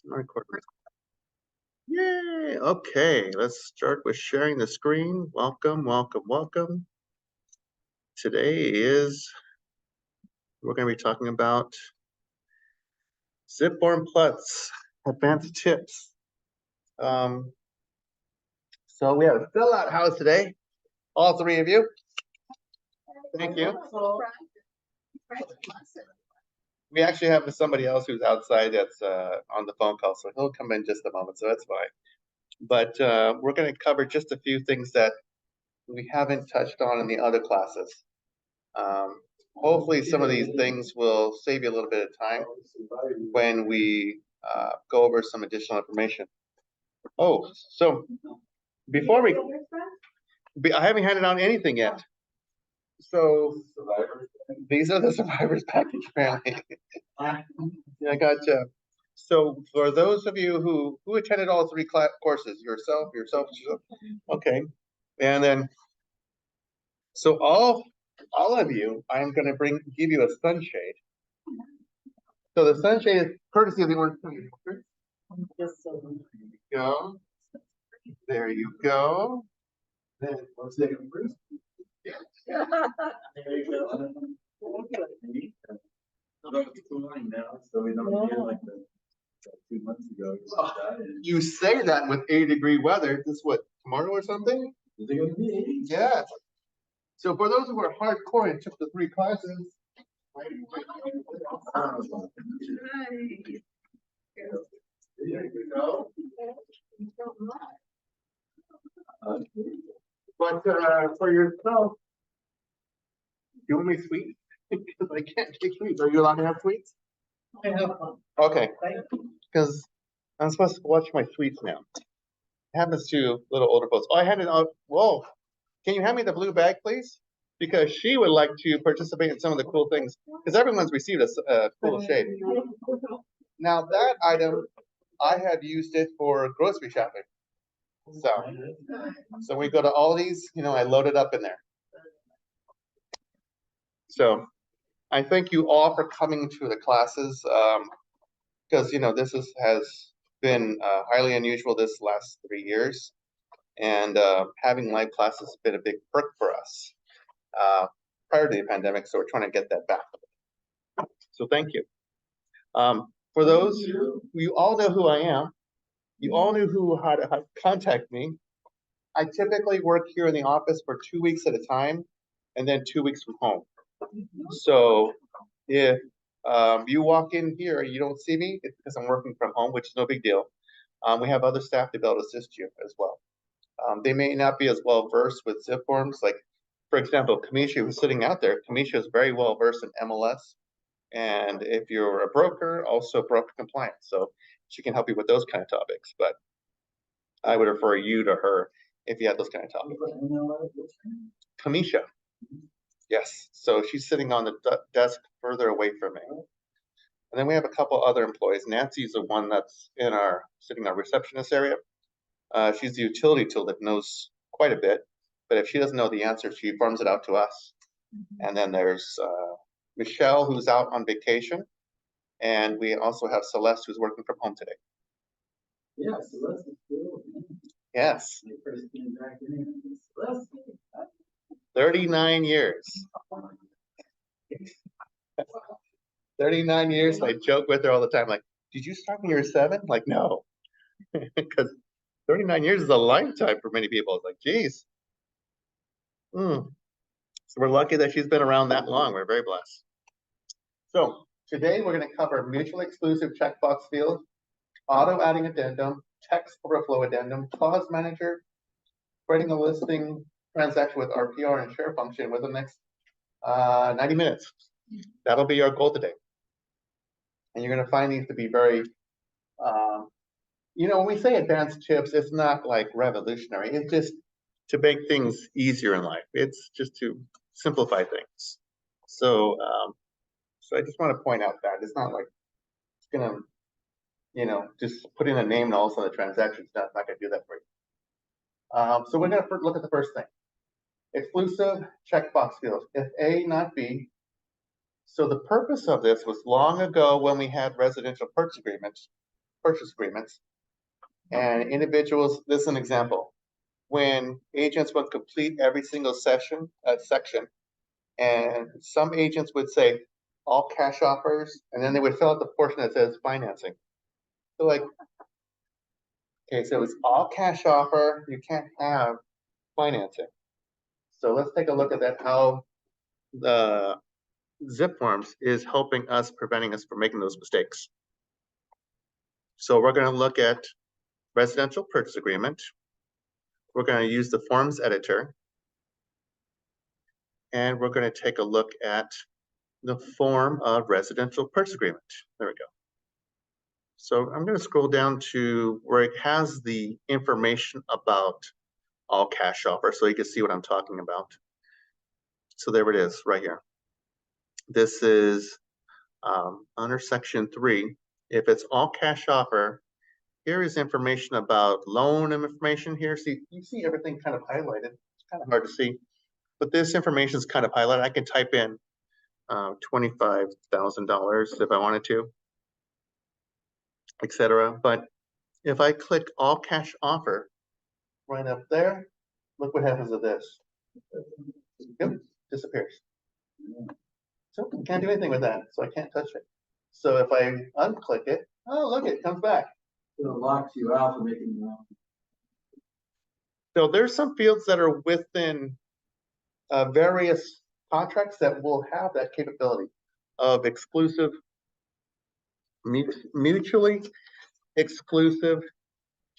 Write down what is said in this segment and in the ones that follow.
Record. Yay! Okay, let's start with sharing the screen. Welcome, welcome, welcome. Today we're going to be talking about zipForm Plus advanced tips. So we have a fill-out house today. All three of you. Thank you. We actually have somebody else who's outside that's on the phone call, so he'll come in just a moment, so that's fine. But we're going to cover just a few things that we haven't touched on in the other classes. Hopefully some of these things will save you a little bit of time when we go over some additional information. Oh, so before I haven't handed out anything yet. So these are the survivors package apparently. I gotcha. So for those of you who attended all three courses, yourself, okay, and then so all of you, I'm going to give you a sunshade. So the sunshade is courtesy of the Orange County. There you go. There you go. Then let's take a first. Yeah. There you go. Now, so we don't feel like the 2 months ago. You say that with 80-degree weather. This what, tomorrow or something? Is it going to be 80? Yeah. So for those who are hardcore and took the 3 classes, but for yourself, you want me sweet? Because I can't take sweets. Are you allowed to have sweets? I have one. Okay. Because I'm supposed to watch my sweets now. It happens to little older folks. Oh, I handed out. Whoa. Can you hand me the blue bag, please? Because she would like to participate in some of the cool things. Because everyone's received a cool shade. Now that item, I have used it for grocery shopping. So we go to Aldi's, I load it up in there. So I thank you all for coming to the classes because, this has been highly unusual this last 3 years. And having live classes has been a big perk for us prior to the pandemic. So we're trying to get that back. So thank you. For those, you all know who I am. You all knew how to contact me. I typically work here in the office for 2 weeks at a time and then 2 weeks from home. So if you walk in here and you don't see me, it's because I'm working from home, which is no big deal. We have other staff to be able to assist you as well. They may not be as well versed with zipForms. Like, for example, Kamisha, who's sitting out there, Kamisha is very well versed in MLS. And if you're a broker, also broker compliance. So she can help you with those kind of topics. But I would refer you to her if you have those kind of topics. Kamisha. Yes. So she's sitting on the desk further away from me. And then we have a couple other employees. Nancy's the one that's sitting in our receptionist area. She's the utility tool that knows quite a bit. But if she doesn't know the answer, she farms it out to us. And then there's Michelle, who's out on vacation. And we also have Celeste, who's working from home today. Yeah, Celeste is cool. Yes. 39 years. 39 years. I joke with her all the time, like, did you start when you were 7? Like, no. Because 39 years is a lifetime for many people. It's like, geez. So we're lucky that she's been around that long. We're very blessed. So today we're going to cover mutually exclusive checkbox field, auto adding addendum, text overflow addendum, clause manager, creating a listing transaction with RPR and share function within the next 90 minutes. That'll be our goal today. And you're going to find these to be very, when we say advanced tips, it's not like revolutionary. It's just to make things easier in life. It's just to simplify things. So I just want to point out that it's not like it's going to, just put in a name and all of a sudden the transaction's not going to do that for you. So we're going to look at the first thing. Exclusive checkbox fields. If A, not B. So the purpose of this was long ago when we had residential purchase agreements. purchase agreements. And individuals, this is an example. When agents would complete every single section, and some agents would say all cash offers, and then they would fill out the portion that says financing. So like, okay, so it's all cash offer, you can't have financing. So let's take a look at that, how the zipForms is helping us, preventing us from making those mistakes. So we're going to look at residential purchase agreement. We're going to use the forms editor. And we're going to take a look at the form of residential purchase agreement. There we go. So I'm going to scroll down to where it has the information about all cash offer so you can see what I'm talking about. So there it is right here. This is under section 3. If it's all cash offer, here is information about loan information here. See, you see everything kind of highlighted. It's kind of hard to see, but this information is kind of highlighted. I can type in $25,000 if I wanted to, etc. But if I click all cash offer right up there, look what happens to this. Yep, disappears. So I can't do anything with that, so I can't touch it. So if I unclick it, oh, look, it comes back. So it locks you out for making the loan. So there's some fields that are within various contracts that will have that capability of exclusive, mutually exclusive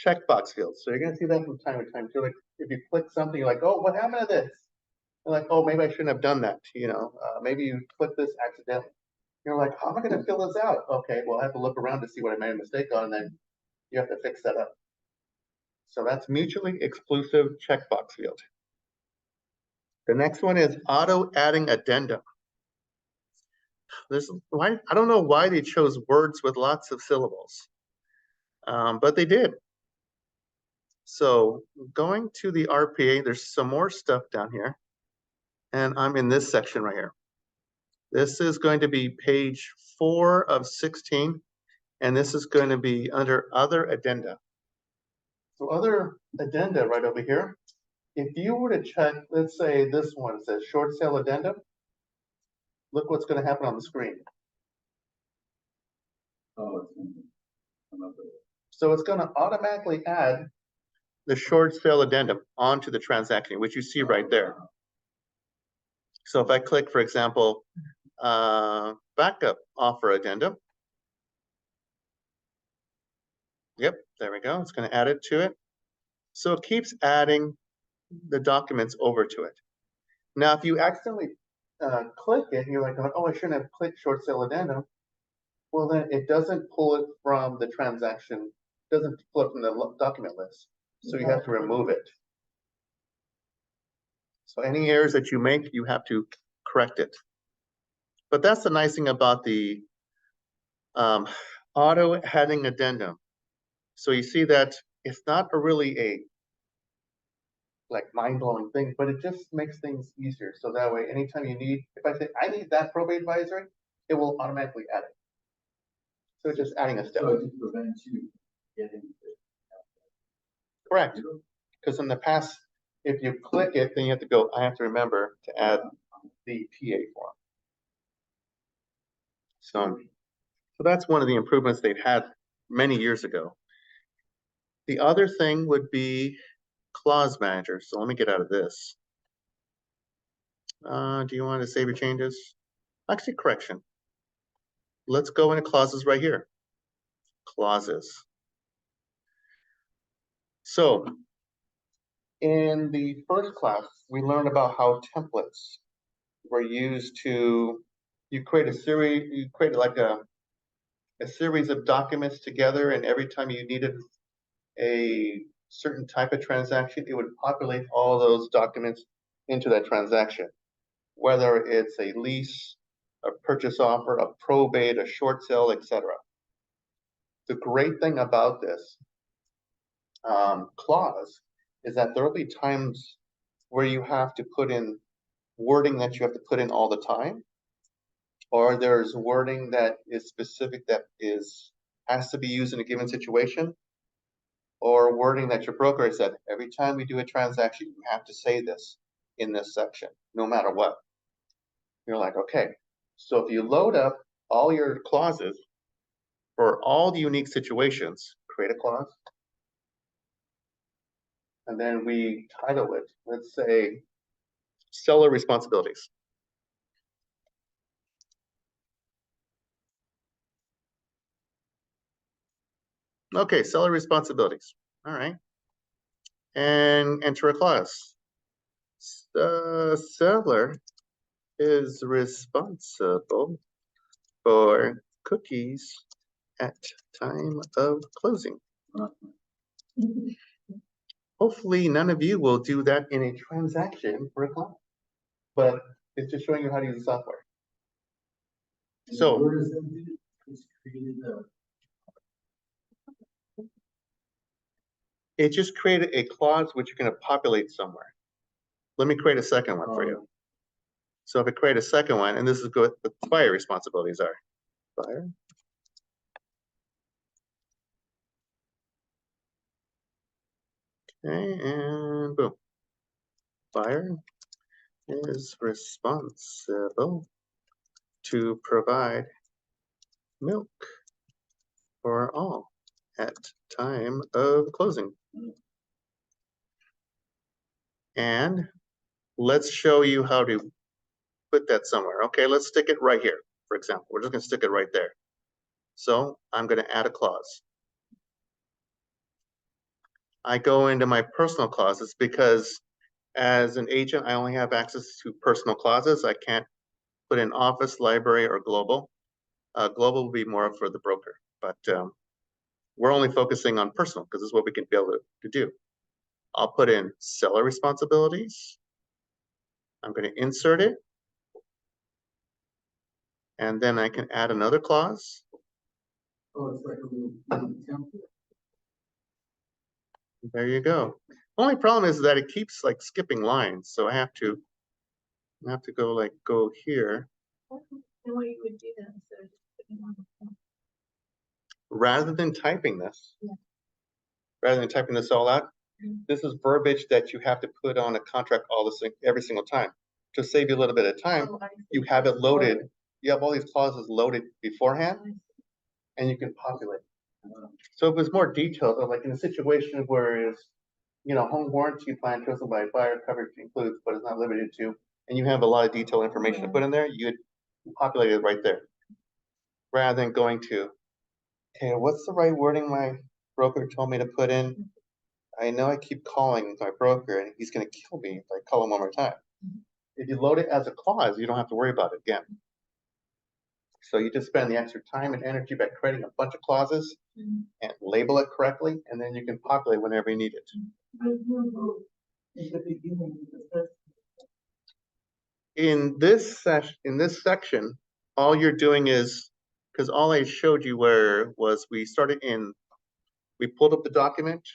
checkbox fields. So you're going to see that from time to time. So like if you click something, you're like, oh, what happened to this? You're like, oh, maybe I shouldn't have done that. You know, maybe you clicked this accidentally. You're like, how am I going to fill this out? Okay, well, I have to look around to see what I made a mistake on, and then you have to fix that up. So that's mutually exclusive checkbox field. The next one is auto adding addendum. I don't know why they chose words with lots of syllables, but they did. So going to the RPA, there's some more stuff down here. And I'm in this section right here. This is going to be page 4 of 16. And this is going to be under other addenda. So other addenda right over here. If you were to check, let's say this one says short sale addendum, look what's going to happen on the screen. Oh, it's going to come up with it. So it's going to automatically add the short sale addendum onto the transaction, which you see right there. So if I click, for example, backup offer addendum. Yep, there we go. It's going to add it to it. So it keeps adding the documents over to it. Now, if you accidentally click it, you're like, oh, I shouldn't have clicked short sale addendum. Well, then it doesn't pull it from the transaction, doesn't pull it from the document list. So you have to remove it. So any errors that you make, you have to correct it. But that's the nice thing about the auto adding addendum. So you see that it's not really a like mind-blowing thing, but it just makes things easier. So that way, anytime you need, if I say I need that probate advisory, it will automatically add it. So it's just adding a step. So it just prevents you getting it. Correct. Because in the past, if you click it, then you have to go, I have to remember to add the PA form. So that's one of the improvements they've had many years ago. The other thing would be clause manager. So let me get out of this. Do you want to save your changes? Actually, correction. Let's go into clauses right here. Clauses. So in the first class, we learned about how templates were used to, you create like a series of documents together, and every time you needed a certain type of transaction, it would populate all those documents into that transaction, whether it's a lease, a purchase offer, a probate, a short sale, etc. The great thing about this clause is that there will be times where you have to put in wording that you have to put in all the time, or there's wording that is specific that is has to be used in a given situation, or wording that your broker has said, every time we do a transaction, you have to say this in this section, no matter what. You're like, okay, so if you load up all your clauses for all the unique situations, create a clause, and then we title it, let's say, seller responsibilities. Okay, seller responsibilities. All right. And enter a clause. The seller is responsible for cookies at time of closing. Hopefully, none of you will do that in a transaction for a client, but it's just showing you how to use the software. So, where does that do? It's created it just created a clause which you're going to populate somewhere. Let me create a second one for you. So if I create a second one, and this is what the buyer responsibilities are. Buyer. Okay, and boom. Buyer is responsible to provide milk for all at time of closing. And let's show you how to put that somewhere. Okay, let's stick it right here, for example. We're just going to stick it right there. So I'm going to add a clause. I go into my personal clauses because as an agent, I only have access to personal clauses. I can't put in office, library, or global. Global will be more for the broker, but we're only focusing on personal because this is what we can be able to do. I'll put in seller responsibilities. I'm going to insert it. And then I can add another clause. Oh, it's like a little template. There you go. Only problem is that it keeps like skipping lines, so I have to go here. And what you would do then instead of just putting on the phone. Rather than typing this, Yeah. rather than typing this all out, Mhm. this is verbiage that you have to put on a contract every single time. To save you a little bit of time, Oh, I see. you have it loaded. You have all these clauses loaded beforehand, I see. and you can populate. So if it's more detailed, like in a situation where it's, home warranty plan chosen by buyer coverage includes, but it's not limited to, and you have a lot of detailed information to put in there, you'd populate it right there. Rather than going to, okay, what's the right wording my broker told me to put in? I know I keep calling my broker and he's gonna kill me if I call him one more time. If you load it as a clause, you don't have to worry about it again. So you just spend the extra time and energy by creating a bunch of clauses Mhm. and label it correctly, and then you can populate whenever you need it. In the beginning, the first In this section, all you're doing is, because all I showed you was we pulled up the document.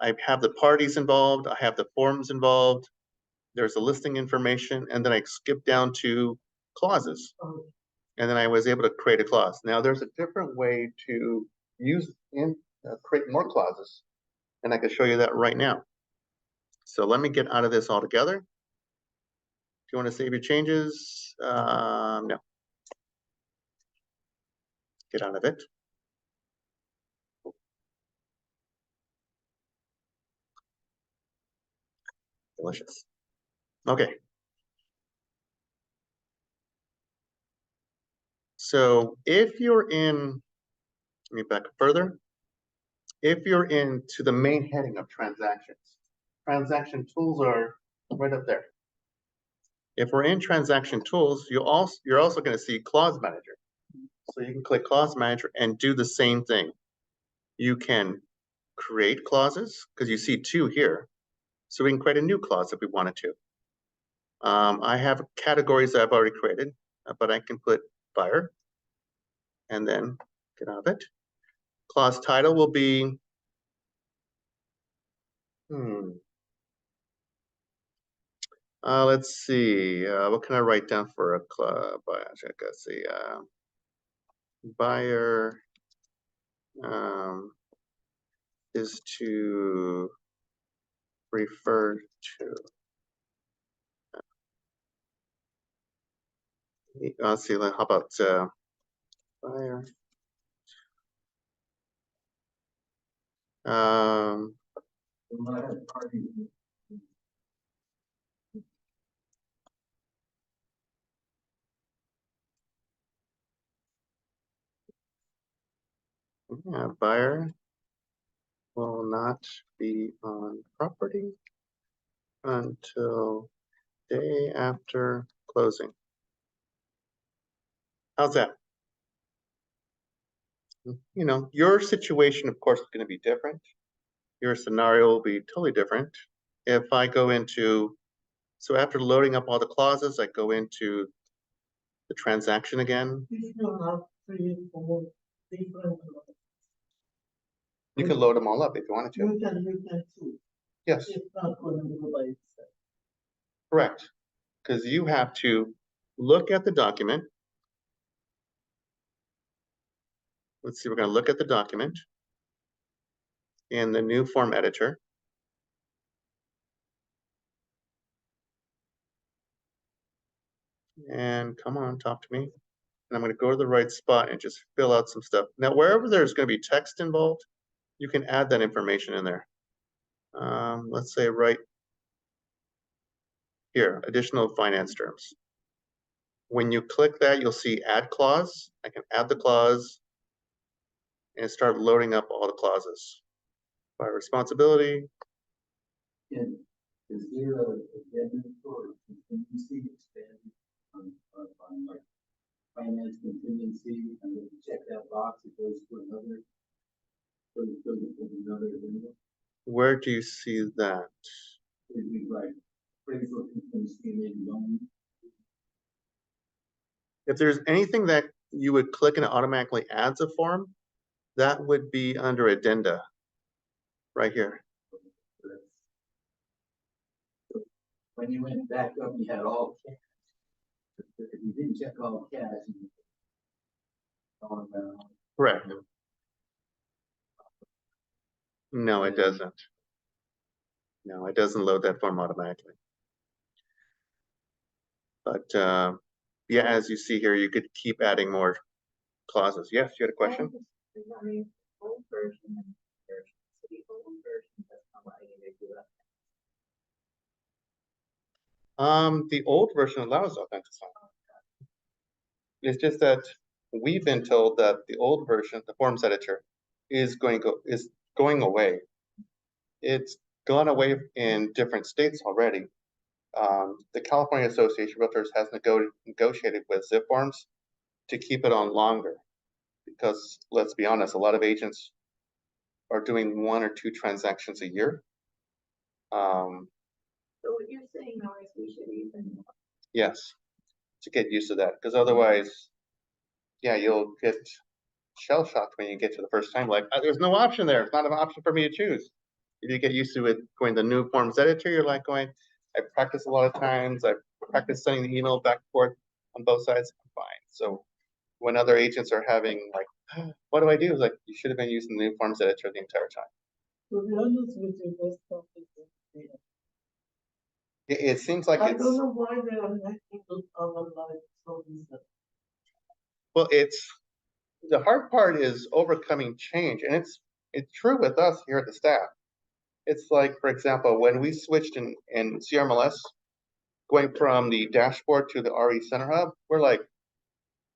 I have the parties involved, I have the forms involved, there's a listing information, and then I skip down to clauses. And then I was able to create a clause. Now there's a different way to create more clauses, and I can show you that right now. So let me get out of this altogether. If you want to save your changes, no. Get out of it. Delicious. Okay. So if you're in, let me back up further. If you're into the main heading of transactions, transaction tools are right up there. If we're in transaction tools, you're also going to see clause manager. So you can click clause manager and do the same thing. You can create clauses because you see two here. So we can create a new clause if we wanted to. I have categories that I've already created, but I can put buyer and then get out of it. Clause title will be, let's see, what can I write down for a clause? Let's see, buyer is to refer to. Let's see, how about buyer? Yeah, buyer will not be on property until day after closing. How's that? You know, your situation, of course, is going to be different. Your scenario will be totally different. If I go into, so after loading up all the clauses, I go into the transaction again. If you have 3 or 4 different. You can load them all up if you wanted to. You can choose. Yes, It's not going to go by itself. correct. Because you have to look at the document. Let's see, we're going to look at the document in the new form editor. And come on, talk to me. And I'm going to go to the right spot and just fill out some stuff. Now, wherever there's going to be text involved, you can add that information in there. Let's say right here, additional finance terms. When you click that, you'll see add clause. I can add the clause and start loading up all the clauses. By responsibility. Is there a addendum for contingency expanded on like finance contingency, and then you check that box, it goes to another, another addendum? Where do you see that? It'd be like appraisal contingency and then loan. If there's anything that you would click and it automatically adds a form, that would be under addenda, right here. When you went back up, you had all cash. If you didn't check all cash, you on Correct. No, it doesn't. No, it doesn't load that form automatically. But yeah, as you see here, you could keep adding more clauses. Yes, you had a question? Regarding old version and version. So the old version doesn't allow you to do that. The old version allows authentication. It's just that we've been told that the old version, the forms editor, is going away. It's gone away in different states already. The California Association of Realtors has negotiated with zipForms to keep it on longer, because let's be honest, a lot of agents are doing 1 or 2 transactions a year. So what you're saying now is we should even. Yes, to get used to that, because otherwise, yeah, you'll get shell shocked when you get to the first time, like, there's no option there. It's not an option for me to choose. If you get used to it going the new forms editor, you're like going, I practice a lot of times. I practice sending the email back and forth on both sides. I'm fine. So when other agents are having like, what do I do? It's like, you should have been using the new forms editor the entire time. To be honest with you, this topic is clear. It seems like I it's. don't know why they are making our life so easy. Well, it's the hard part is overcoming change, and it's true with us here at the staff. It's like, for example, when we switched in CRMLS, going from the dashboard to the RE Center Hub, we're like,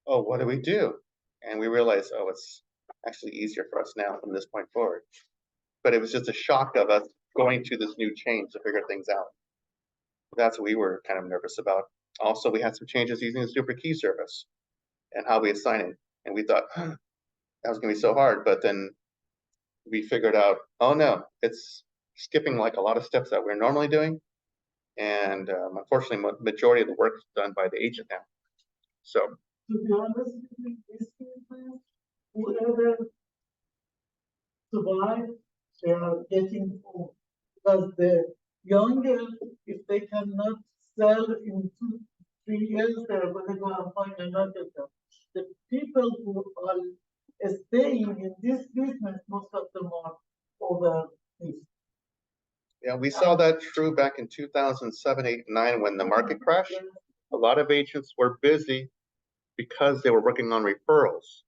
oh, what do we do? And we realized, oh, it's actually easier for us now from this point forward. But it was just a shock of us going to this new change to figure things out. That's what we were kind of nervous about. Also, we had some changes using the super key service and how we assign it. And we thought, that was going to be so hard. But then we figured out, oh, no, it's skipping like a lot of steps that we're normally doing. And unfortunately, majority of the work is done by the agent now. So. To be honest with you, this business, whoever survive, they are getting old. Because the younger, if they cannot sell in 2-3 years, they're going to go and find another job. The people who are staying in this business, most of them are over this. Yeah, we saw that true back in 2007, 8, 9 when the market crashed. A lot of agents were busy because they were working on referrals.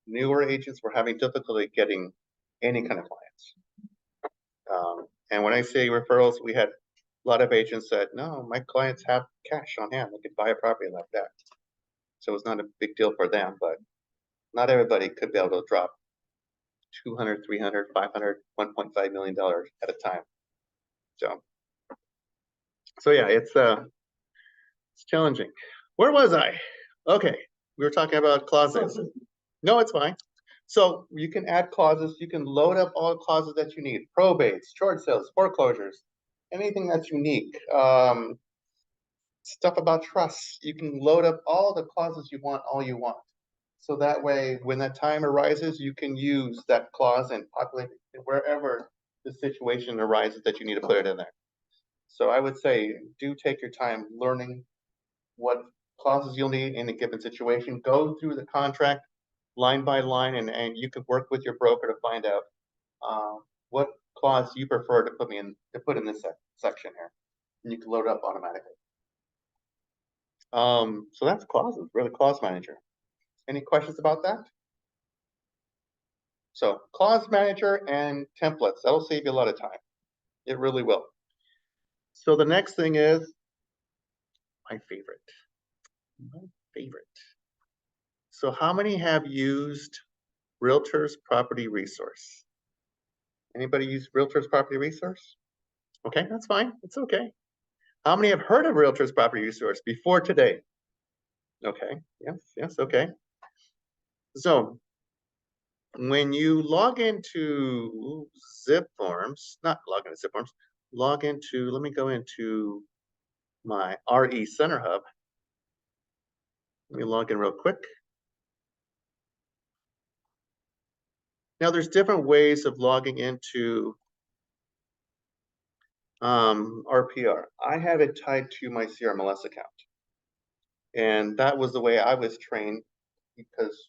Newer agents were having difficulty getting any kind of clients. And when I say referrals, we had a lot of agents said, no, my clients have cash on hand. They could buy a property like that. So it's not a big deal for them, but not everybody could be able to drop 200, 300, 500, $1.5 million at a time. So yeah, it's challenging. Where was I? Okay, we were talking about clauses. No, it's fine. So you can add clauses. You can load up all the clauses that you need. Probates, short sales, foreclosures, anything that's unique. Stuff about trusts. You can load up all the clauses you want, all you want. So that way, when that time arises, you can use that clause and populate it wherever the situation arises that you need to put it in there. So I would say, do take your time learning what clauses you'll need in a given situation. Go through the contract line by line, and you can work with your broker to find out what clause you prefer to put in this section here, and you can load it up automatically. So that's clauses. We're the clause manager. Any questions about that? So clause manager and templates, that'll save you a lot of time. It really will. So the next thing is my favorite. My favorite. So how many have used Realtors Property Resource? Anybody use Realtors Property Resource? Okay, that's fine. It's okay. How many have heard of Realtors Property Resource before today? Okay, yes, okay. So when you log into zipForms, not log into zipForms, log into, let me go into my RE Center Hub. Let me log in real quick. Now there's different ways of logging into RPR. I have it tied to my CRMLS account. And that was the way I was trained, because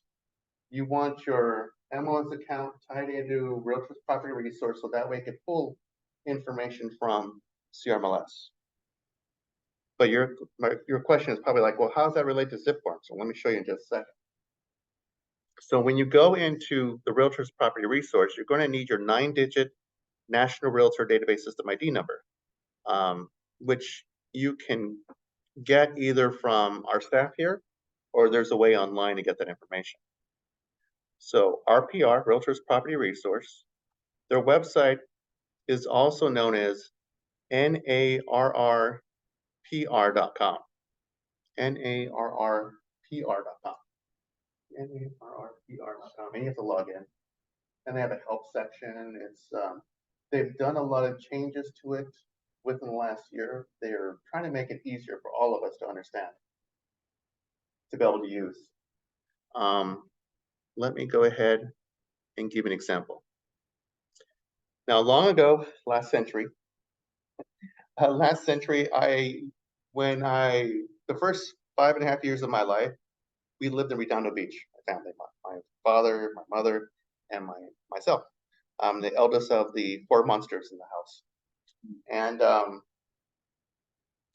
you want your MLS account tied into Realtors Property Resource, so that way it can pull information from CRMLS. But your question is probably like, well, how does that relate to zipForm? So let me show you in just a second. So when you go into the Realtors Property Resource, you're going to need your 9-digit National Realtor Database System ID number, which you can get either from our staff here, or there's a way online to get that information. So RPR, Realtors Property Resource, their website is also known as NARRPR.com. NARRPR.com. NARRPR.com. And you have to log in. And they have a help section. It's they've done a lot of changes to it within the last year. They're trying to make it easier for all of us to understand, to be able to use. Let me go ahead and give an example. Now, long ago, last century, the first 5.5 years of my life, we lived in Redondo Beach, my family, my father, my mother, and myself. I'm the eldest of the 4 monsters in the house. And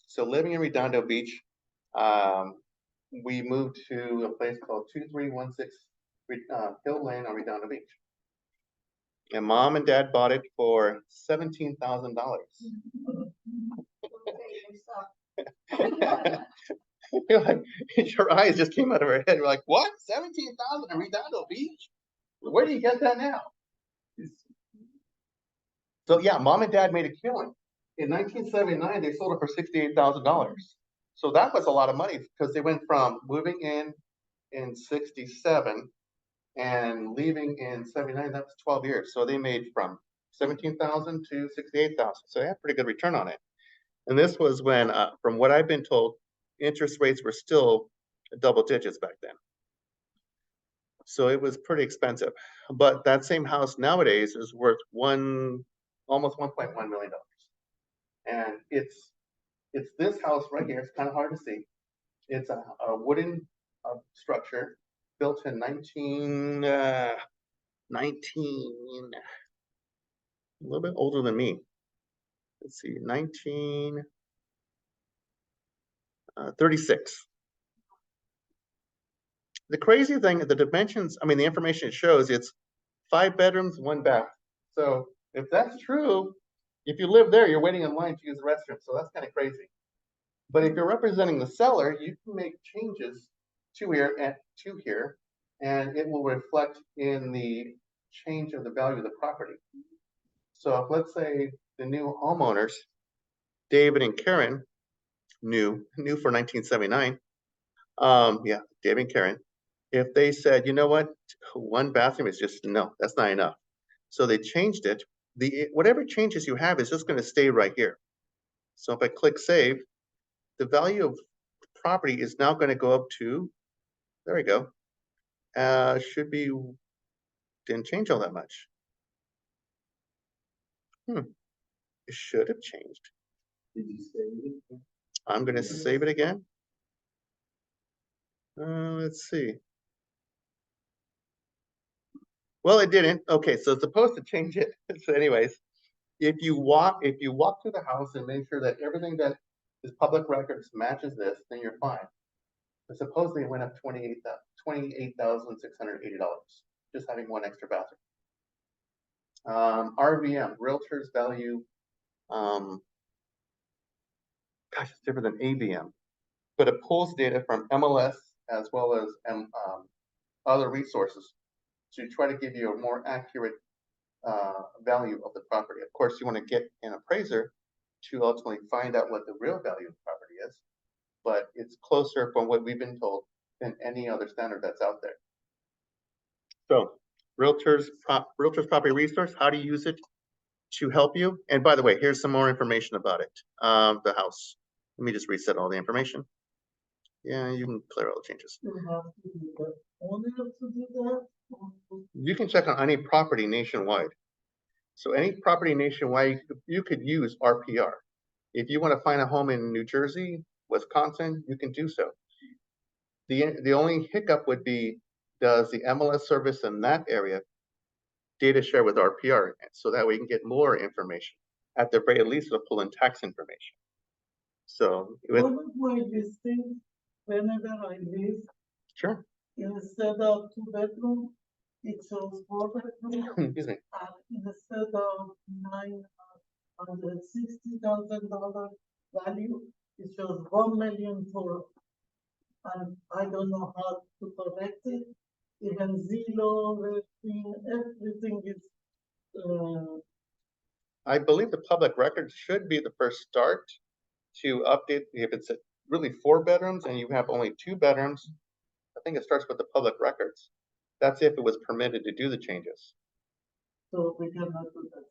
so living in Redondo Beach, we moved to a place called 2316 Hill Lane on Redondo Beach. And Mom and Dad bought it for $17,000. You're like, your eyes just came out of her head. You're like, what? 17,000 in Redondo Beach? Where do you get that now? So yeah, Mom and Dad made a killing. In 1979, they sold it for $68,000. So that was a lot of money, because they went from moving in 67 and leaving in 79. That was 12 years. So they made from 17,000 to 68,000. So they had a pretty good return on it. And this was when, from what I've been told, interest rates were still double digits back then. So it was pretty expensive. But that same house nowadays is worth almost $1.1 million. And it's this house right here. It's kind of hard to see. It's a wooden structure. built in 19, a little bit older than me. Let's see, 1936. The crazy thing, the dimensions, I mean, the information it shows, it's 5 bedrooms, 1 bath. So if that's true, if you live there, you're waiting in line to use the restroom. So that's kind of crazy. But if you're representing the seller, you can make changes to here, and it will reflect in the change of the value of the property. So if, let's say, the new homeowners, David and Karen, new for 1979, yeah, David and Karen, if they said, you know what, 1 bathroom is just, no, that's not enough. So they changed it. Whatever changes you have is just going to stay right here. So if I click save, the value of property is now going to go up to, there we go. Should be, didn't change all that much. It should have changed. Did you save it? I'm going to save it again. Let's see. Well, it didn't. Okay, so it's supposed to change it. So anyways, if you walk through the house and make sure that everything that is public records matches this, then you're fine. But supposedly it went up $28,680, just having 1 extra bathroom. RVM, realtors value, gosh, it's different than AVM, but it pulls data from MLS as well as other resources to try to give you a more accurate value of the property. Of course, you want to get an appraiser to ultimately find out what the real value of the property is, but it's closer from what we've been told than any other standard that's out there. So, Realtors Property Resource, how to use it to help you. And by the way, here's some more information about it. The house. Let me just reset all the information. Yeah, you can clear all the changes. You have to do that. Only have to do that. You can check on any property nationwide. So any property nationwide, you could use RPR. If you want to find a home in New Jersey, Wisconsin, you can do so. The only hiccup would be, does the MLS service in that area data share with RPR, so that way you can get more information. At the very least, it'll pull in tax information. So with, One of my listings, whenever I live, sure, instead of 2 bedroom, it shows 4 bedroom. excuse me. Instead of $960,000 value, it shows 1 million for, and I don't know how to correct it. Even Zillow, everything is, I believe the public record should be the first start to update. If it's really 4 bedrooms and you have only 2 bedrooms, I think it starts with the public records. That's if it was permitted to do the changes. so we cannot do that.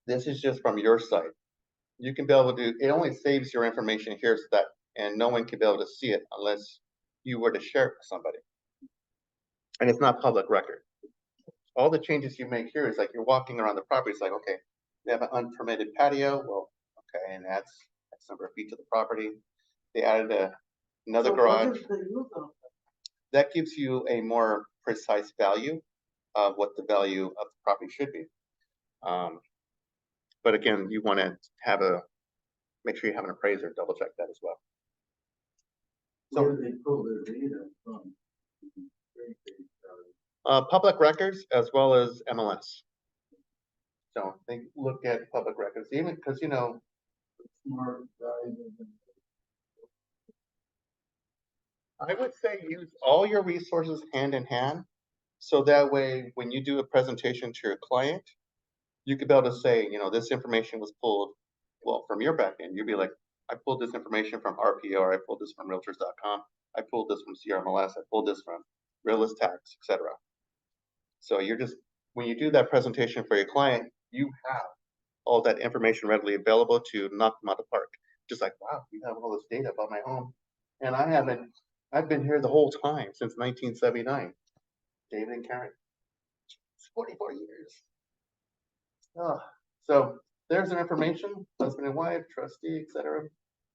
This is just from your side. You can be able to do, it only saves your information here so that, and no one can be able to see it unless you were to share it with somebody. And it's not public record. All the changes you make here is like you're walking around the property, it's like, okay, they have an unpermitted patio, well, okay, and that's X number of feet to the property. They added another So garage. what is the use of That gives you a more precise value of what the value of the property should be. But again, you want to have make sure you have an appraiser double check that as well. Where do they pull their data from? Public records as well as MLS. So they look at public records, even because, you know, Smart valuable than I would say use all your resources hand in hand. So that way, when you do a presentation to your client, you could be able to say, you know, this information was pulled, well, from your back end. You'd be like, I pulled this information from RPR, I pulled this from realtors.com, I pulled this from CRMLS, I pulled this from Realist Tax, etc. So you're just, when you do that presentation for your client, you have all that information readily available to knock them out of the park. Just like, wow, you have all this data about my home. And I've been here the whole time since 1979. David and Karen. It's 44 years. Oh, so there's their information, husband and wife, trustee, etc.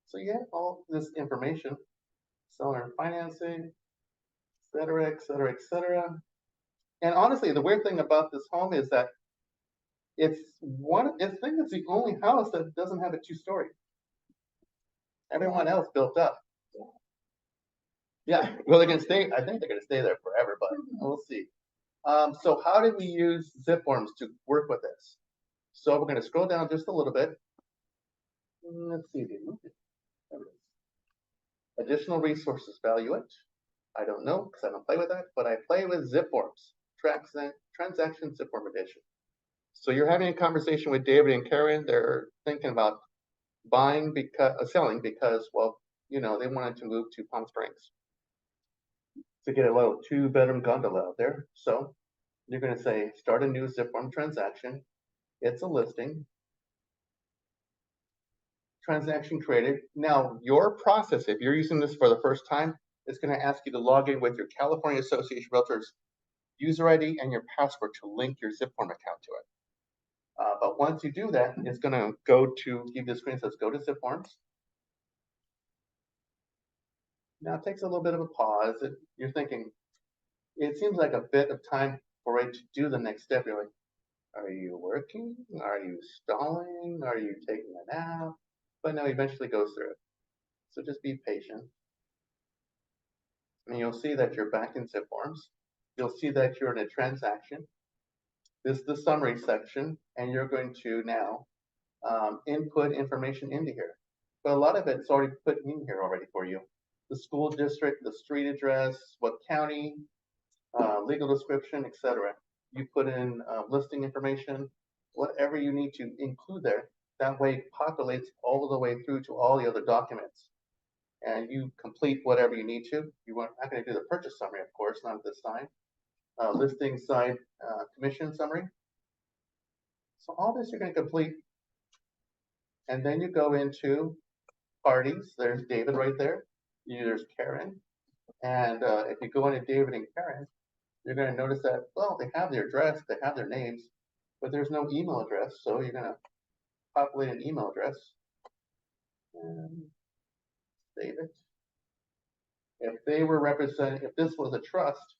So you have all this information, seller and financing, cetera, et cetera, et cetera. And honestly, the weird thing about this home is that I think it's the only house that doesn't have a 2-story. Everyone else built up. Yeah, well, they're gonna stay, I think they're gonna stay there forever, but we'll see. So how did we use zipForms to work with this? So we're gonna scroll down just a little bit. Let's see, there it is. Additional resources, value it. I don't know, because I don't play with that, but I play with zipForms, transaction zipForm edition. So you're having a conversation with David and Karen. They're thinking about selling because, well, they wanted to move to Palm Springs to get a little 2-bedroom gondola out there. So you're going to say, start a new zipForm transaction. It's a listing. Transaction created. Now, your process, if you're using this for the first time, it's going to ask you to log in with your California Association of Realtors user ID and your password to link your zipForm account to it. But once you do that, it's going to give you the screen that says go to zipForms. Now it takes a little bit of a pause. You're thinking, it seems like a bit of time for it to do the next step. You're like, are you working? Are you stalling? Are you taking a nap? But no, eventually goes through it. So just be patient. And you'll see that you're back in zipForms. You'll see that you're in a transaction. This is the summary section, and you're going to now input information into here. But a lot of it's already put in here already for you. The school district, the street address, what county, legal description, etc. You put in listing information, whatever you need to include there. That way it populates all the way through to all the other documents. And you complete whatever you need to. You are not going to do the purchase summary, of course, not at this time. Listing side commission summary. So all this you're going to complete. And then you go into parties. There's David right there. There's Karen. And if you go into David and Karen, you're going to notice that, well, they have their address, they have their names, but there's no email address. So you're going to populate an email address and save it. If they were represented, if this was a trust,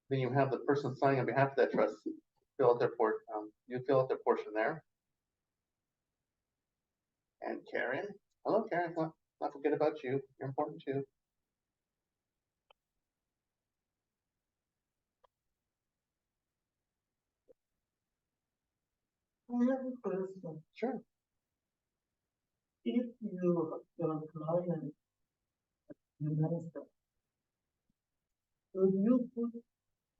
then you have the person signing on behalf of that trust fill out their you fill out their portion there. And Karen, hello Karen, not forget about you. You're important too. I have a question. Sure. If your client, minister, would you put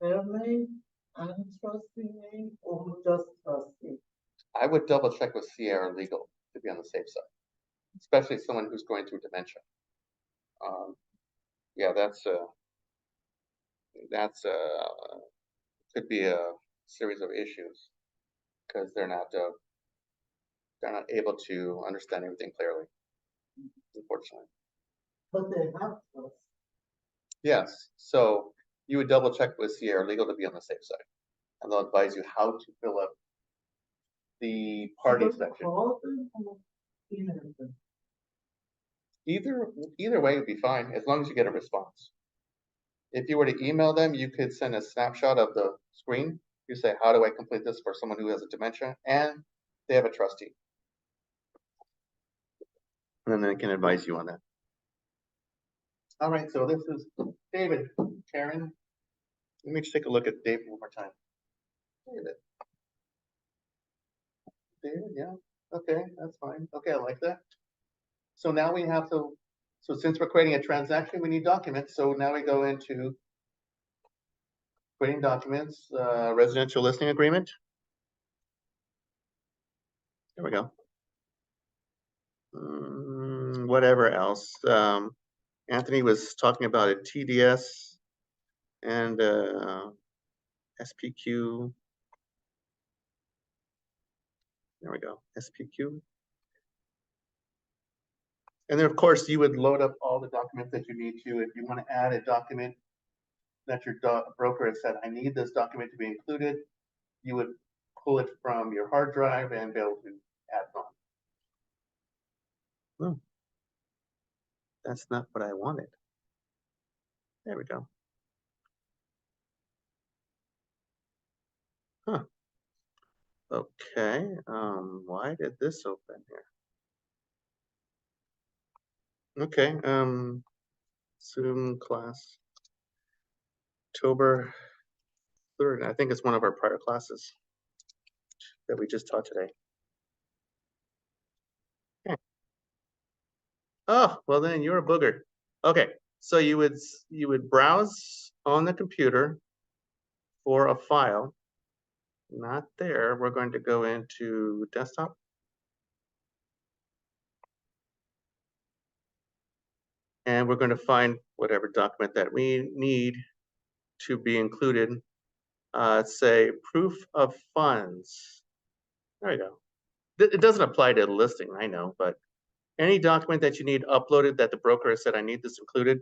their name and trustee name or just trustee? I would double check with Sierra Legal to be on the safe side, especially someone who's going through dementia. Yeah, could be a series of issues because they're not able to understand everything clearly, unfortunately. But they have trust. Yes, so you would double check with Sierra Legal to be on the safe side, and they'll advise you how to fill up the party section. Call them or email them? Either way would be fine as long as you get a response. If you were to email them, you could send a snapshot of the screen. You say, how do I complete this for someone who has a dementia? And they have a trustee. And then they can advise you on that. All right, so this is David, Karen. Let me just take a look at David one more time. David, yeah, okay, that's fine. Okay, I like that. So now we have to, so since we're creating a transaction, we need documents. So now we go into creating documents, residential listing agreement. There we go. Whatever else. Anthony was talking about a TDS and SPQ. There we go, SPQ. And then, of course, you would load up all the documents that you need to. If you want to add a document that your broker has said, I need this document to be included, you would pull it from your hard drive and be able to add it on. Oh, that's not what I wanted. There we go. Huh. Okay, why did this open here? Okay, Zoom class, October 3rd. I think it's one of our prior classes that we just taught today. Okay. Oh, well then you're a booger. Okay, so you would browse on the computer for a file. Not there. We're going to go into desktop. And we're going to find whatever document that we need to be included. Say proof of funds. There you go. It doesn't apply to the listing, I know, but any document that you need uploaded that the broker has said, I need this included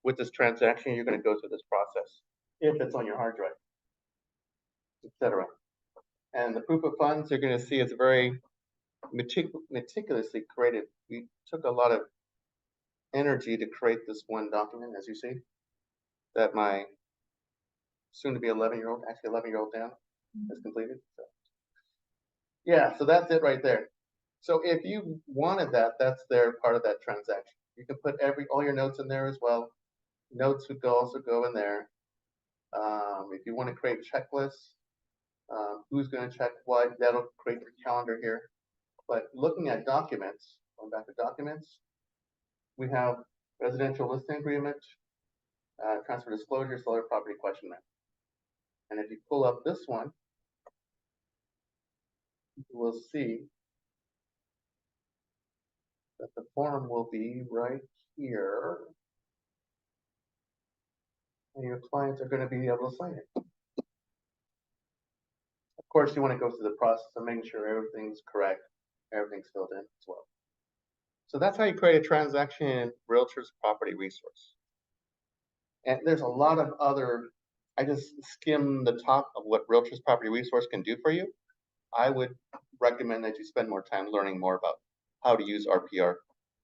with this transaction, you're going to go through this process if it's on your hard drive, etc. And the proof of funds, you're going to see it's very meticulously created. We took a lot of energy to create this one document, as you see, that my soon-to-be 11-year-old, actually 11-year-old now, has completed. So. Yeah, so that's it right there. So if you wanted that, that's their part of that transaction. You can put all your notes in there as well. Notes would also go in there. If you want to create checklists, who's going to check what, that'll create your calendar here. But looking at documents, going back to documents, we have residential listing agreement, transfer disclosure, seller property question map. And if you pull up this one, you will see that the form will be right here. And your clients are going to be able to sign it. Of course, you want to go through the process of making sure everything's correct, everything's filled in as well. So that's how you create a transaction in Realtors Property Resource. And there's a lot of other, I just skimmed the top of what Realtors Property Resource can do for you. I would recommend that you spend more time learning more about how to use RPR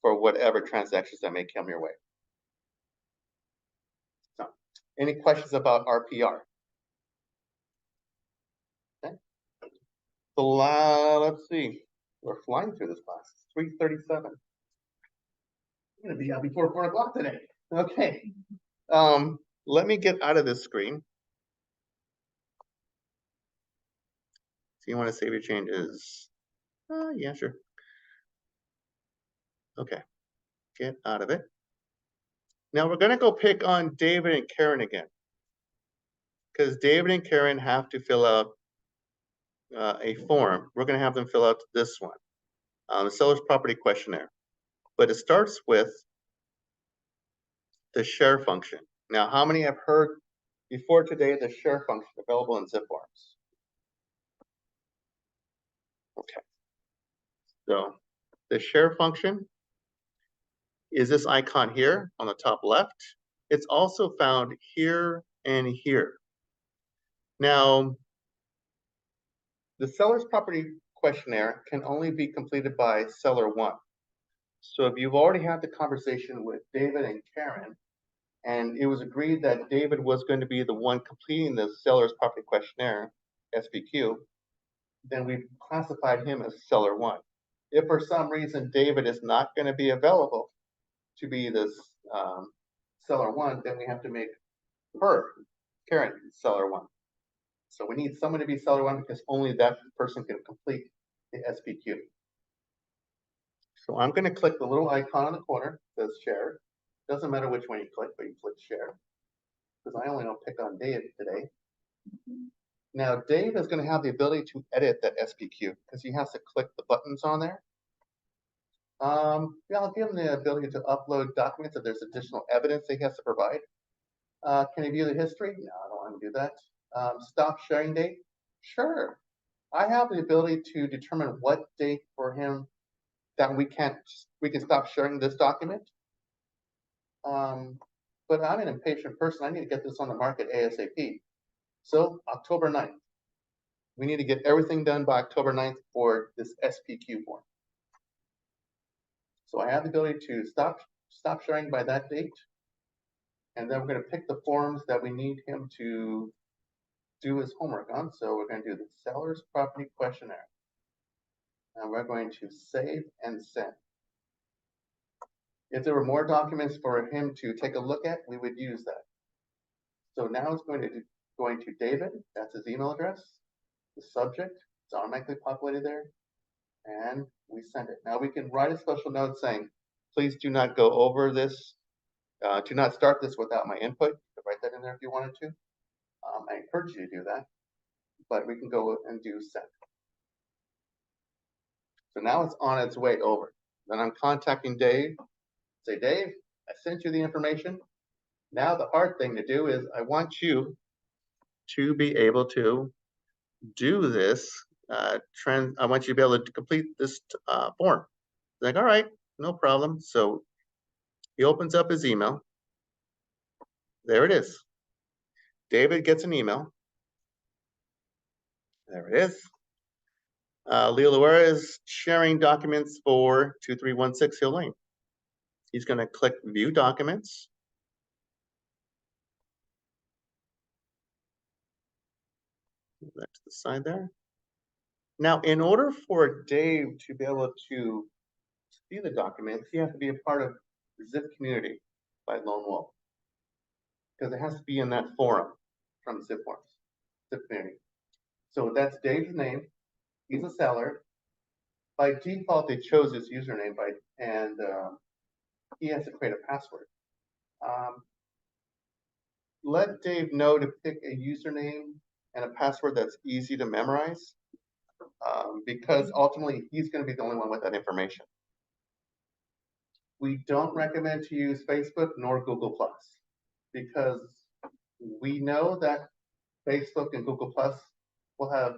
for whatever transactions that may come your way. So, any questions about RPR? Okay. So let's see. We're flying through this class. 3:37. I'm gonna be out before 4 o'clock today. Okay. Let me get out of this screen. So you want to save your changes? Yeah, sure. Okay. Get out of it. Now we're gonna go pick on David and Karen again, because David and Karen have to fill out a form. We're gonna have them fill out this one, the seller's property questionnaire. But it starts with the share function. Now, how many have heard before today the share function available in zipForms? Okay. So the share function is this icon here on the top left. It's also found here and here. Now, the seller's property questionnaire can only be completed by seller one. So if you've already had the conversation with David and Karen, and it was agreed that David was going to be the one completing the seller's property questionnaire, SPQ, then we've classified him as seller one. If for some reason David is not going to be available to be this seller one, then we have to make her, Karen, seller one. So we need someone to be seller one because only that person can complete the SPQ. So I'm going to click the little icon in the corner that says share. Doesn't matter which one you click, but you click share. Because I only don't pick on Dave today. Now Dave is going to have the ability to edit that SPQ because he has to click the buttons on there. Yeah, I'll give him the ability to upload documents if there's additional evidence that he has to provide. Can he view the history? No, I don't want to do that. Stop sharing date? Sure. I have the ability to determine what date for him that we can stop sharing this document. But I'm an impatient person. I need to get this on the market ASAP. So October 9th. We need to get everything done by October 9th for this SPQ form. So I have the ability to stop sharing by that date. And then we're going to pick the forms that we need him to do his homework on. So we're going to do the seller's property questionnaire. And we're going to save and send. If there were more documents for him to take a look at, we would use that. So now it's going to David, that's his email address, the subject, it's automatically populated there, and we send it. Now we can write a special note saying, please do not go over this, do not start this without my input. You could write that in there if you wanted to. I encourage you to do that, but we can go and do send. So now it's on its way over. Then I'm contacting Dave, say, Dave, I sent you the information. Now the hard thing to do is I want you to be able to do this. I want you to be able to complete this form. Like, all right, no problem. So he opens up his email. There it is. David gets an email. There it is. Leo Loera is sharing documents for 2316 Hill Lane. He's going to click View Documents. Move that to the side there. Now, in order for Dave to be able to see the documents, he has to be a part of the Zip community by Lone Wolf, because it has to be in that forum from zipForm, Zip community. So that's Dave's name. He's a seller. By default, they chose his username and he has to create a password. Let Dave know to pick a username and a password that's easy to memorize, because ultimately he's going to be the only one with that information. We don't recommend to use Facebook nor Google+, because we know that Facebook and Google+ will have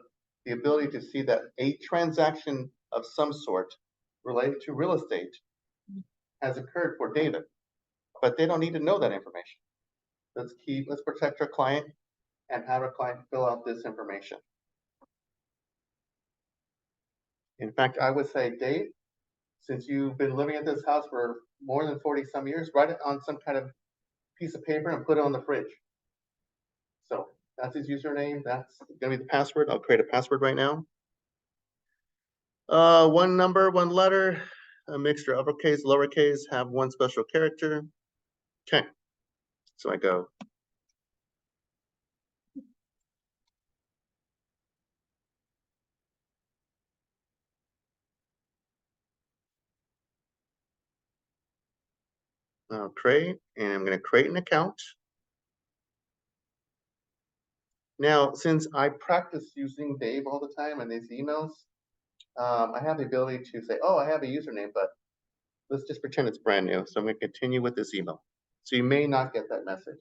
the ability to see that a transaction of some sort related to real estate has occurred for David, but they don't need to know that information. Let's protect our client and have our client fill out this information. In fact, I would say, Dave, since you've been living at this house for more than 40 some years, write it on some kind of piece of paper and put it on the fridge. So that's his username. That's gonna be the password. I'll create a password right now. One number, one letter, a mixture of uppercase, lowercase, have one special character. Okay, so I go. I'll create, and I'm gonna create an account. Now, since I practice using Dave all the time and these emails, I have the ability to say, oh, I have a username, but let's just pretend it's brand new. So I'm going to continue with this email. So you may not get that message.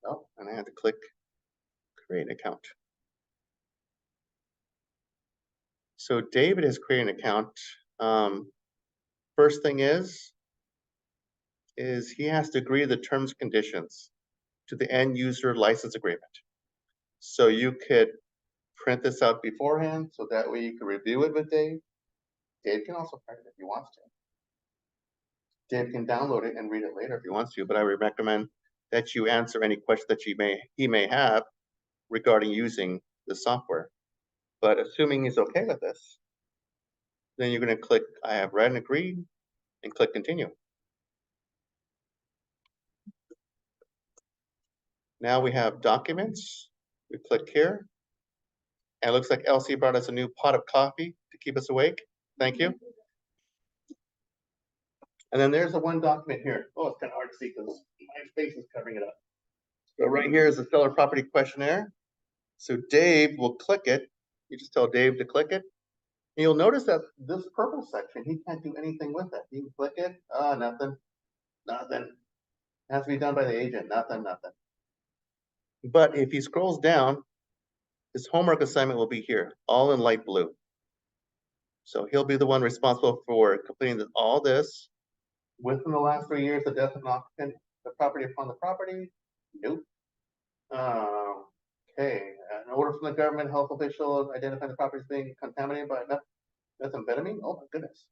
Oh, and I have to click create an account. So David has created an account. First thing is he has to agree to the terms and conditions to the end user license agreement. So you could print this out beforehand, so that way you can review it with Dave. Dave can also print it if he wants to. Dave can download it and read it later if he wants to, but I would recommend that you answer any questions that he may have regarding using the software. But assuming he's okay with this, then you're going to click I have read and agreed and click continue. Now we have documents. We click here. And it looks like Elsie brought us a new pot of coffee to keep us awake. Thank you. And then there's the one document here. Oh, it's kind of hard to see because my face is covering it up. So right here is the seller property questionnaire. So Dave will click it. You just tell Dave to click it. And you'll notice that this purple section, he can't do anything with it. He can click it, nothing, nothing. It has to be done by the agent, nothing, nothing. But if he scrolls down, his homework assignment will be here, all in light blue. So he'll be the one responsible for completing all this. Within the last 3 years, the death of an occupant, the property upon the property, nope. Okay, an order from the government health official identifying the property as being contaminated by methamphetamine. Oh my goodness.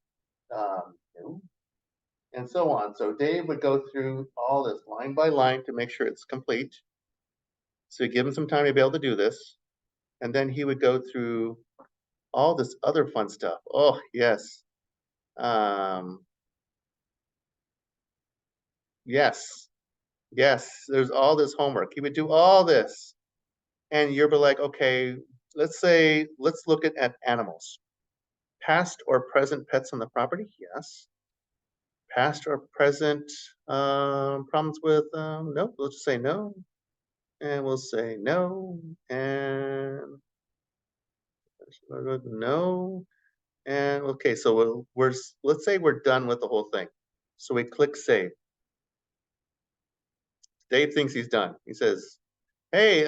No. And so on. So Dave would go through all this line by line to make sure it's complete. So you give him some time to be able to do this. And then he would go through all this other fun stuff. Oh, yes. Yes. Yes. There's all this homework. He would do all this. And you'll be like, okay, let's look at animals. Past or present pets on the property? Yes. Past or present problems with, no, we'll just say no. And we'll say no. And no. And okay, so let's say we're done with the whole thing. So we click save. Dave thinks he's done. He says, hey,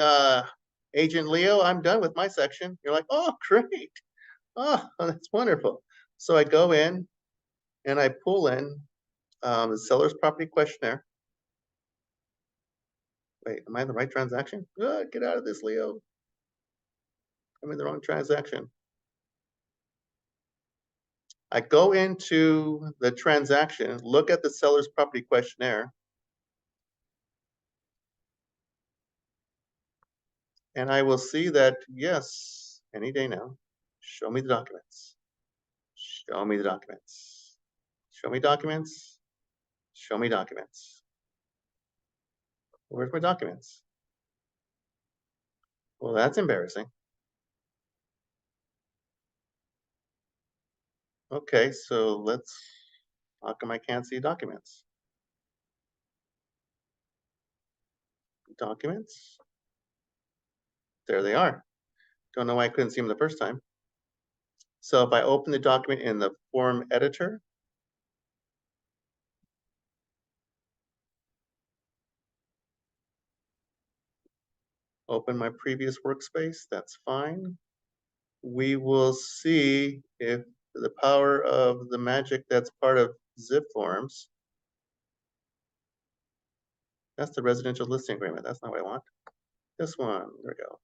Agent Leo, I'm done with my section. You're like, oh, great. Oh, that's wonderful. So I go in and I pull in the seller's property questionnaire. Wait, am I in the right transaction? Get out of this, Leo. I'm in the wrong transaction. I go into the transaction, look at the seller's property questionnaire, and I will see that, yes, any day now, show me the documents. Show me the documents. Show me documents. Show me documents. Where's my documents? Well, that's embarrassing. Okay, so how come I can't see documents? Documents. There they are. Don't know why I couldn't see them the first time. So if I open the document in the form editor, open my previous workspace, that's fine. We will see if the power of the magic that's part of zipForms. That's the residential listing agreement. That's not what I want. This one, there we go.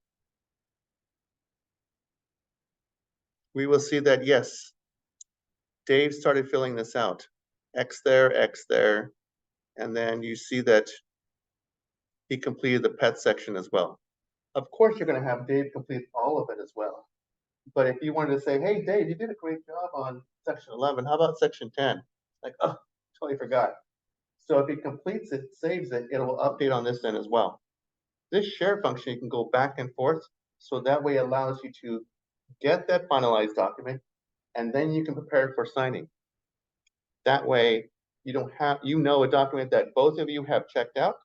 We will see that, yes, Dave started filling this out. X there, and then you see that he completed the pet section as well. Of course, you're going to have Dave complete all of it as well. But if you wanted to say, hey, Dave, you did a great job on section 11. How about section 10? Like, oh, totally forgot. So if he completes it, saves it, it will update on this end as well. This share function, you can go back and forth. So that way it allows you to get that finalized document, and then you can prepare it for signing. That way, you don't have, a document that both of you have checked out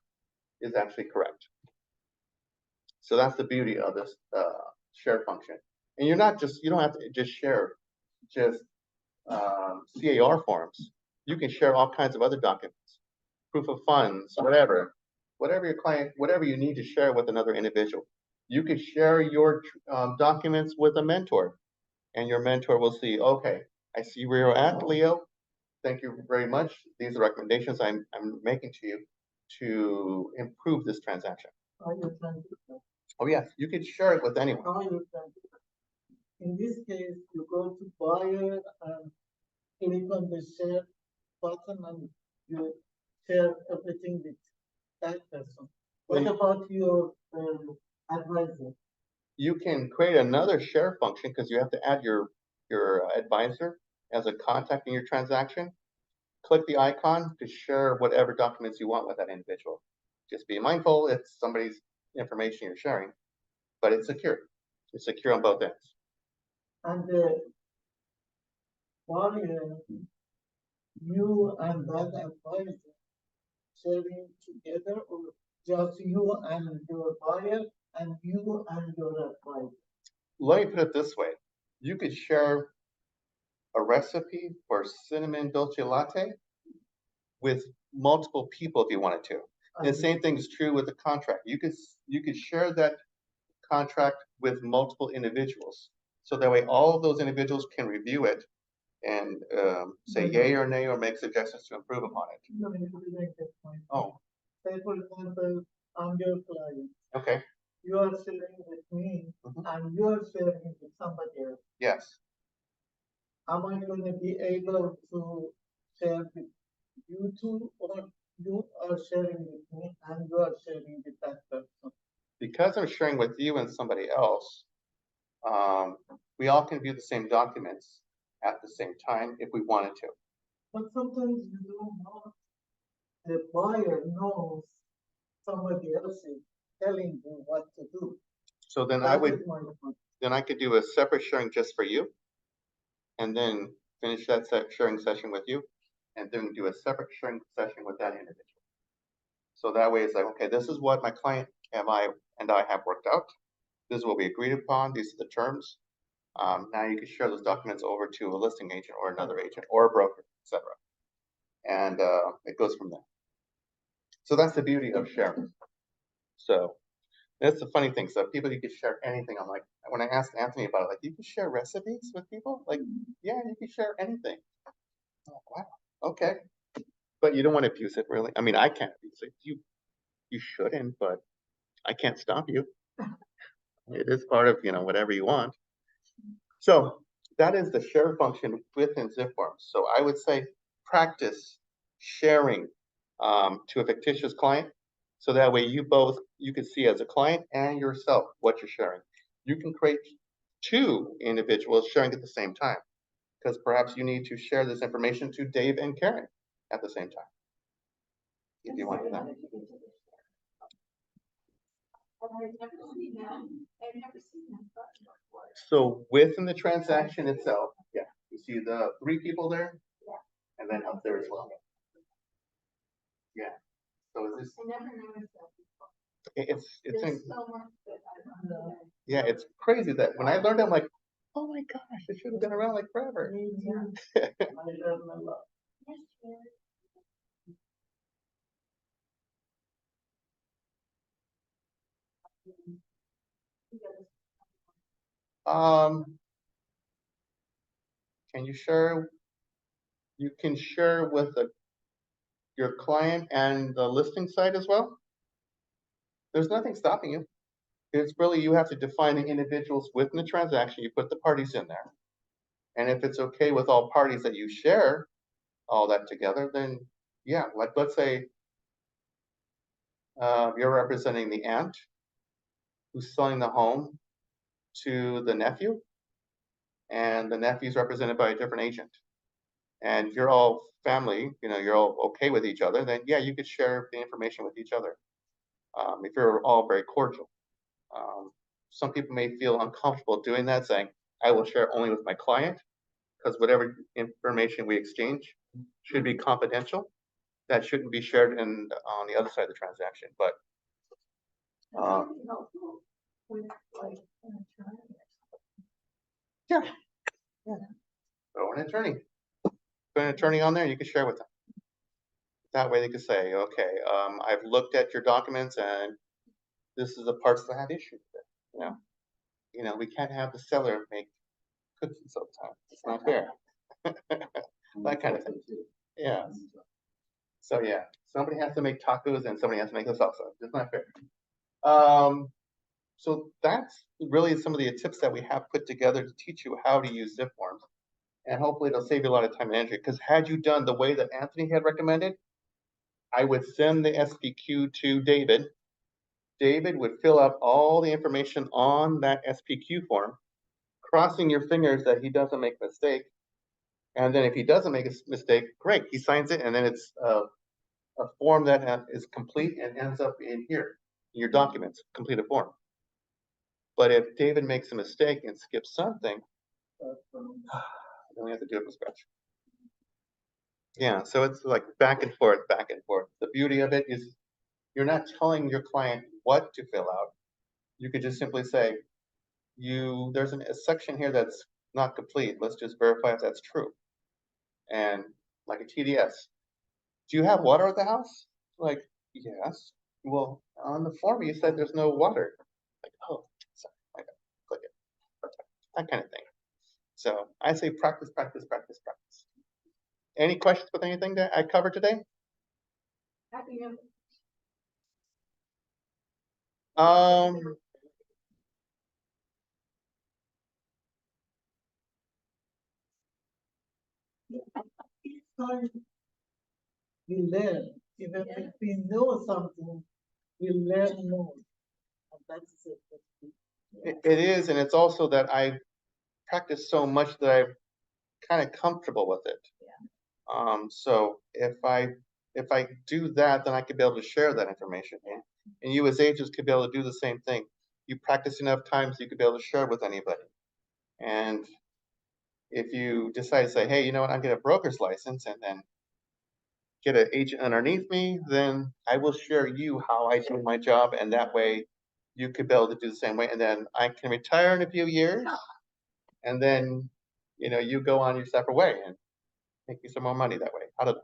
is actually correct. So that's the beauty of this share function. And you don't have to just share just CAR forms. You can share all kinds of other documents, proof of funds, whatever you need to share with another individual. You could share your documents with a mentor, and your mentor will see, okay, I see where you're at, Leo. Thank you very much. These are recommendations I'm making to you to improve this transaction. Are you trying to? Oh yes, you could share it with anyone. How you trying to? In this case, you go to buyer and click on the share button and you share everything with that person. What about your advisor? You can create another share function because you have to add your advisor as a contact in your transaction. Click the icon to share whatever documents you want with that individual. Just be mindful, it's somebody's information you're sharing, but it's secure. It's secure on both ends. And while you and that advisor sharing together, or just you and your buyer and you and your advisor? Let me put it this way. You could share a recipe for cinnamon dolce latte with multiple people if you wanted to. And the same thing is true with the contract. You could share that contract with multiple individuals. So that way all of those individuals can review it and say yay or nay or make suggestions to improve upon it. No, you didn't get my point. Oh, Say for example, I'm your client. okay. You are sharing with me and you are sharing with somebody else. Yes. Am I going to be able to share with you two, or you are sharing with me and you are sharing with that person? because I'm sharing with you and somebody else, we all can view the same documents at the same time if we wanted to. But sometimes you don't know, the buyer knows somebody else is telling him what to do. So then I That would, is my point. then I could do a separate sharing just for you, and then finish that sharing session with you, and then do a separate sharing session with that individual. So that way it's like, okay, this is what my client and I have worked out. This is what we agreed upon. These are the terms. Now you can share those documents over to a listing agent or another agent or a broker, etc. And it goes from there. So that's the beauty of sharing. So that's the funny thing. So people, you can share anything. I'm like, when I asked Anthony about it, like, you can share recipes with people? Like, yeah, you can share anything. Oh, wow, okay. But you don't want to abuse it, really. I mean, I can't abuse it. You shouldn't, but I can't stop you. It is part of, whatever you want. So that is the share function within zipForm. So I would say practice sharing to a fictitious client. So that way you can see as a client and yourself what you're sharing. You can create two individuals sharing at the same time, because perhaps you need to share this information to Dave and Karen at the same time. If you want to do that. I've never seen that. I've never seen that before. So within the transaction itself, yeah, you see the three people there? Yeah. And then up there as well. Yeah. So is this, I never noticed that before. it's, There's so much that I don't know. yeah, it's crazy that when I learned, I'm like, oh my gosh, it should have been around like forever. Me too. I learn a lot. Yes, Chair. Um, can you share? You can share with your client and the listing site as well. There's nothing stopping you. It's really, you have to define the individuals within the transaction. You put the parties in there. And if it's okay with all parties that you share all that together, then yeah, like let's say you're representing the aunt who's selling the home to the nephew, and the nephew's represented by a different agent. And you're all family, you're all okay with each other, then yeah, you could share the information with each other. If you're all very cordial. Some people may feel uncomfortable doing that, saying, I will share only with my client, because whatever information we exchange should be confidential. That shouldn't be shared on the other side of the transaction. But That's really helpful with like an attorney or yeah, throw an attorney. Put an attorney on there, you can share with them. That way they can say, okay, I've looked at your documents and this is the parts that I have issues with. We can't have the seller make cookies all the time. It's not fair. That kind of thing. Yeah. So yeah, somebody has to make tacos and somebody has to make the salsa. It's not fair. So that's really some of the tips that we have put together to teach you how to use zipForms. And hopefully it'll save you a lot of time and energy. Because had you done the way that Anthony had recommended, I would send the SPQ to David. David would fill out all the information on that SPQ form, crossing your fingers that he doesn't make a mistake. And then if he doesn't make a mistake, great, he signs it, and then it's a form that is complete and ends up in here, in your documents, completed form. But if David makes a mistake and skips something, then we have to do it from scratch. Yeah, so it's like back and forth, back and forth. The beauty of it is you're not telling your client what to fill out. You could just simply say, there's a section here that's not complete. Let's just verify if that's true. And like a TDS, do you have water at the house? Like, yes. Well, on the form you said there's no water. Like, oh, sorry, I got click it. Okay. That kind of thing. So I say practice, practice, practice, practice. Any questions with anything that I covered today? Happy New Year. Um, Each time we learn, even if we know something, we learn more. And that's it. It is, and it's also that I practice so much that I'm kind of comfortable with it. So if I do that, then I could be able to share that information. And you as agents could be able to do the same thing. You practice enough times, you could be able to share it with anybody. And if you decide to say, hey, you know what, I'm getting a broker's license and then get an agent underneath me, then I will share you how I do my job. And that way you could be able to do the same way. And then I can retire in a few years. And then, you go on your separate way and make you some more money that way. I don't know.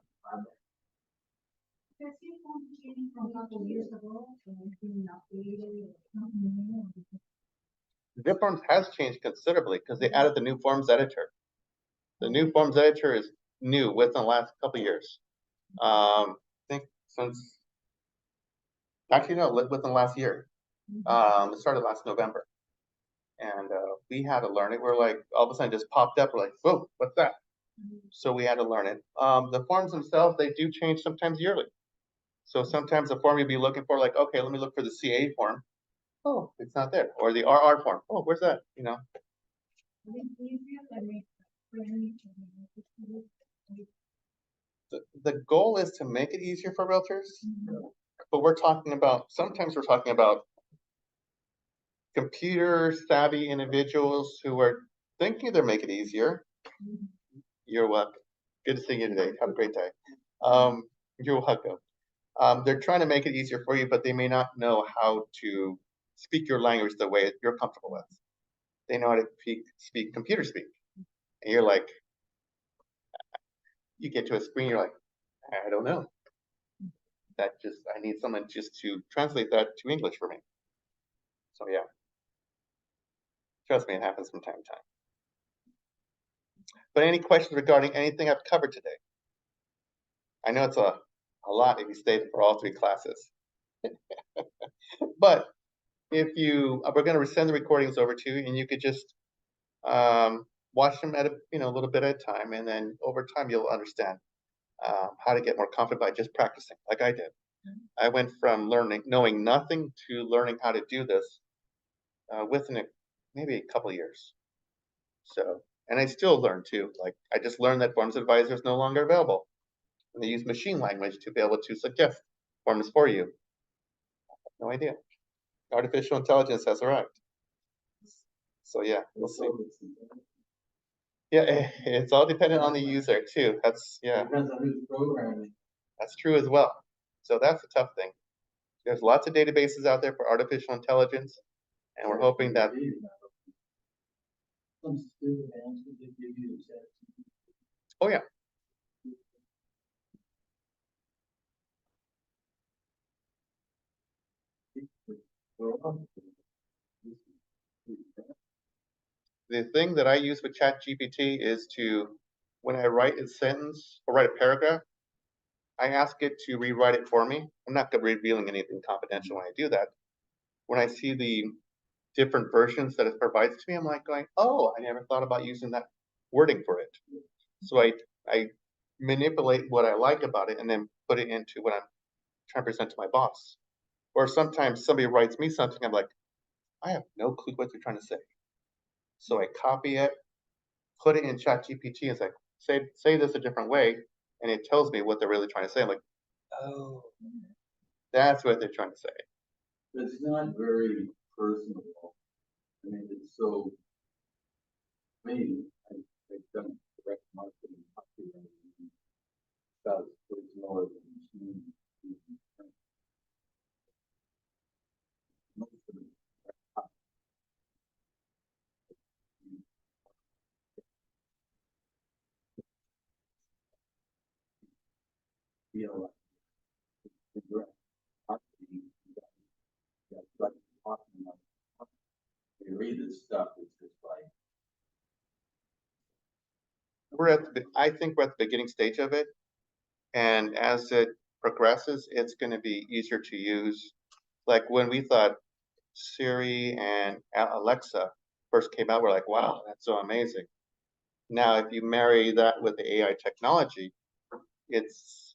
Has zipForm changed from a couple years ago, and it's been updated, or something? zipForms has changed considerably because they added the new forms editor. The new forms editor is new within the last couple of years. I think since, actually no, within the last year. It started last November. And we had to learn it. We're like, all of a sudden it just popped up. We're like, whoa, what's that? So we had to learn it. The forms themselves, they do change sometimes yearly. So sometimes the form you'd be looking for, like, okay, let me look for the CA form. Oh, it's not there. Or the RR form. Oh, where's that? The goal is to make it easier for realtors, but sometimes we're talking about computer savvy individuals who are thinking they're making it easier. You're welcome. Good to see you today. Have a great day. You're welcome. They're trying to make it easier for you, but they may not know how to speak your language the way you're comfortable with. They know how to speak computer speak. And you're like, you get to a screen, you're like, I don't know. I need someone just to translate that to English for me. So yeah. Trust me, it happens from time to time. But any questions regarding anything I've covered today? I know it's a lot if you stayed for all 3 classes. But we're going to send the recordings over to you, and you could just watch them at a little bit at a time, and then over time you'll understand how to get more confident by just practicing, like I did. I went from knowing nothing to learning how to do this within maybe a couple of years. So, and I still learn too. Like I just learned that Forms Advisor is no longer available. And they use machine language to be able to suggest forms for you. No idea. Artificial intelligence has arrived. So yeah, we'll see. Yeah, it's all dependent on the user too. That's Depends on who's programming. That's true as well. So that's a tough thing. There's lots of databases out there for artificial intelligence, and we're hoping that. Some stupid answer they give you is that. Oh yeah. The thing that I use with ChatGPT is when I write a sentence or write a paragraph, I ask it to rewrite it for me. I'm not revealing anything confidential when I do that. When I see the different versions that it provides to me, I'm like going, oh, I never thought about using that wording for it. So I manipulate what I like about it and then put it into what I'm trying to present to my boss. Or sometimes somebody writes me something, I'm like, I have no clue what they're trying to say. So I copy it, put it in ChatGPT, and it's like, say this a different way, and it tells me what they're really trying to say. I'm like, oh, that's what they're trying to say. It's not very personable. I mean, it's so. Me, I've done direct marketing, copywriting, stuff, so it's more than most of them. Feel like direct marketing, like talking about. You read this stuff, it's just like. I think we're at the beginning stage of it. And as it progresses, it's going to be easier to use. Like when we thought Siri and Alexa first came out, we're like, wow, that's so amazing. Now, if you marry that with the AI technology,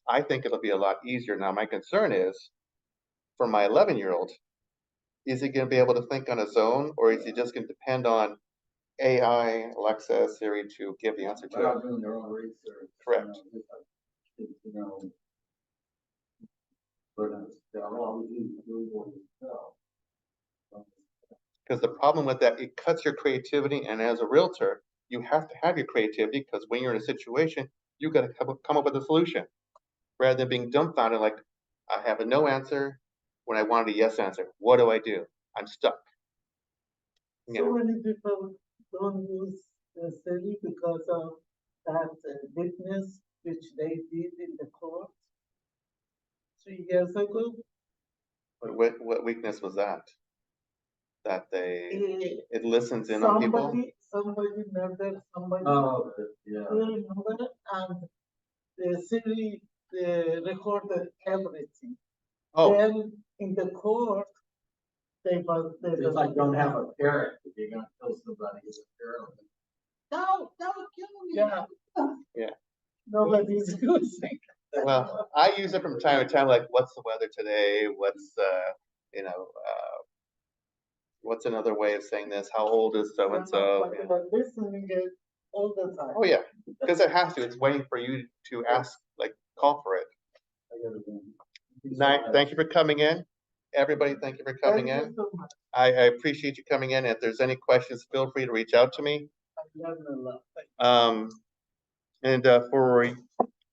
I think it'll be a lot easier. Now, my concern is for my 11-year-old, Is he gonna be able to think on his own, or is he just gonna depend on AI, Alexa, Siri to give the answer to it? Without doing their own research. Correct. You know, but they'll always use Google themselves. Because the problem with that, it cuts your creativity, and as a realtor, you have to have your creativity, because when you're in a situation, you gotta come up with a solution. Rather than being dumbfounded, like, I have a no answer when I wanted a yes answer. What do I do? I'm stuck. You So know, many people don't use Siri because of that witness which they did in the court 3 years ago. but what weakness was that? That Eh, it listens in on people? Somebody murdered somebody. Oh, yeah. You remember? And the Siri recorded everything. Oh, Then in the court, they was It's like don't have a parrot, if you're gonna kill somebody, it's a parrot. Don't kill me. Yeah. Yeah. Nobody's using. well, I use it from time to time, like, what's the weather today? What's another way of saying this? How old is so and so? But listening it all the time. Oh yeah, because it has to. It's waiting for you to ask, like, call for it. I gotta go. Thank you for coming in. Everybody, thank you for coming Thank in. you so much. I appreciate you coming in. If there's any questions, feel free to reach out to me. I learned a lot. Thank And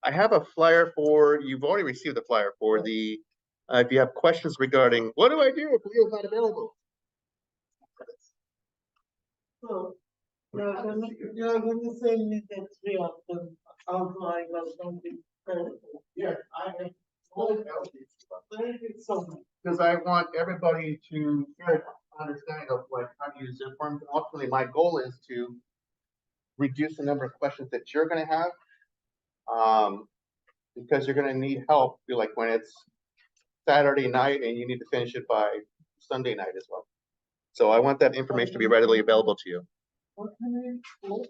I have a flyer for, you've already received the flyer for the, if you have questions regarding, what do I do if Leo's not available? you. So, you're gonna send me the 3 of them, although I was going to be careful. Yes, I have. Thank you so much. Because I want everybody to get an understanding of like how to use zipForm. Ultimately, my goal is to reduce the number of questions that you're gonna have. Because you're gonna need help, like when it's Saturday night and you need to finish it by Sunday night as well. So I want that information to be readily available to you. What can I do?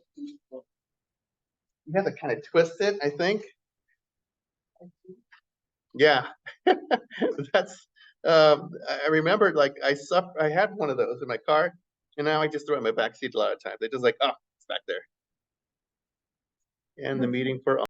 You have to kind of twist it, I think. Yeah, that's. I remember, like, I had one of those in my car, and now I just throw it in my back seat a lot of times. They just like, oh, it's back there. And the meeting for